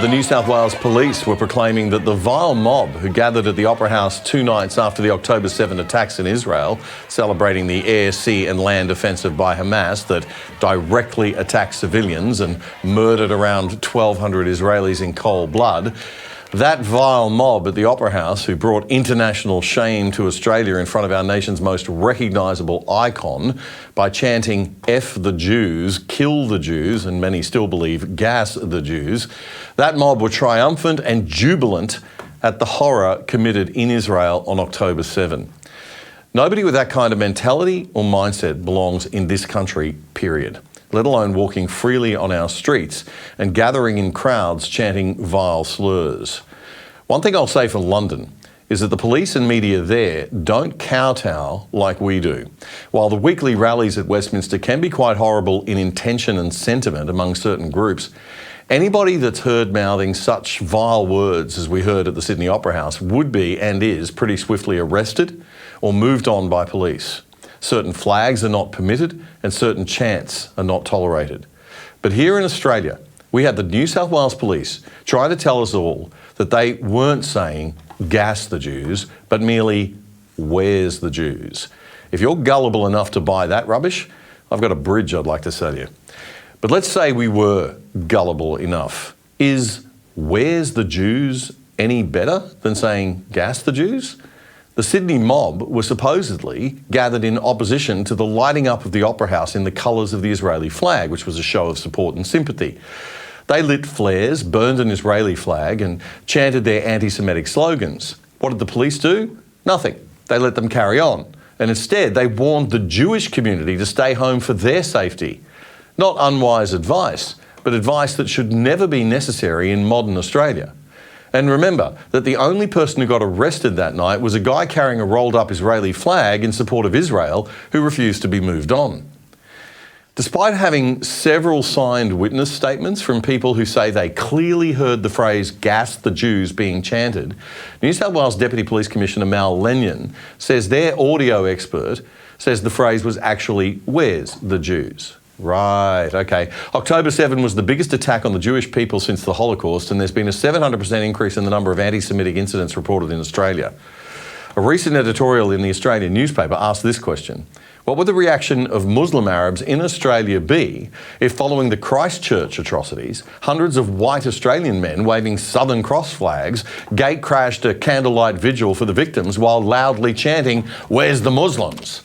The New South Wales Police were proclaiming that the vile mob who gathered at the Opera House 2 nights after the October 7 attacks in Israel, celebrating the air, sea and land offensive by Hamas that directly attacked civilians and murdered around 1,200 Israelis in cold blood, that vile mob at the Opera House who brought international shame to Australia in front of our nation's most recognisable icon by chanting F the Jews, kill the Jews, and many still believe gas the Jews, that mob were triumphant and jubilant at the horror committed in Israel on October 7. Nobody with that kind of mentality or mindset belongs in this country, period, let alone walking freely on our streets and gathering in crowds chanting vile slurs. One thing I'll say for London is that the police and media there don't kowtow like we do. While the weekly rallies at Westminster can be quite horrible in intention and sentiment among certain groups, anybody that's heard mouthing such vile words as we heard at the Sydney Opera House would be and is pretty swiftly arrested or moved on by police. Certain flags are not permitted and certain chants are not tolerated. But here in Australia, we had the New South Wales Police try to tell us all that they weren't saying gas the Jews, but merely where's the Jews. If you're gullible enough to buy that rubbish, I've got a bridge I'd like to sell you. But let's say we were gullible enough. Is where's the Jews any better than saying gas the Jews? The Sydney mob were supposedly gathered in opposition to the lighting up of the Opera House in the colours of the Israeli flag, which was a show of support and sympathy. They lit flares, burned an Israeli flag and chanted their anti-Semitic slogans. What did the police do? Nothing. They let them carry on. And instead, they warned the Jewish community to stay home for their safety. Not unwise advice, but advice that should never be necessary in modern Australia. And remember that the only person who got arrested that night was a guy carrying a rolled up Israeli flag in support of Israel who refused to be moved on. Despite having several signed witness statements from people who say they clearly heard the phrase gas the Jews being chanted, New South Wales Deputy Police Commissioner Mal Lenyon says their audio expert says the phrase was actually where's the Jews. Right, okay. October 7 was the biggest attack on the Jewish people since the Holocaust, and there's been a 700% increase in the number of anti-Semitic incidents reported in Australia. A recent editorial in the Australian newspaper asked this question: what would the reaction of Muslim Arabs in Australia be if, following the Christchurch atrocities, hundreds of white Australian men waving Southern Cross flags gate-crashed a candlelight vigil for the victims while loudly chanting, "Where's the Muslims?"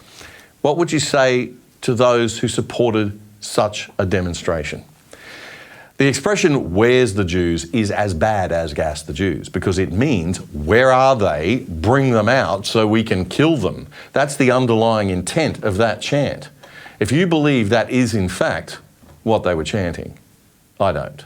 What would you say to those who supported such a demonstration? The expression "where's the Jews" is as bad as gas the Jews because it means where are they, bring them out so we can kill them. That's the underlying intent of that chant. If you believe that is in fact what they were chanting, I don't.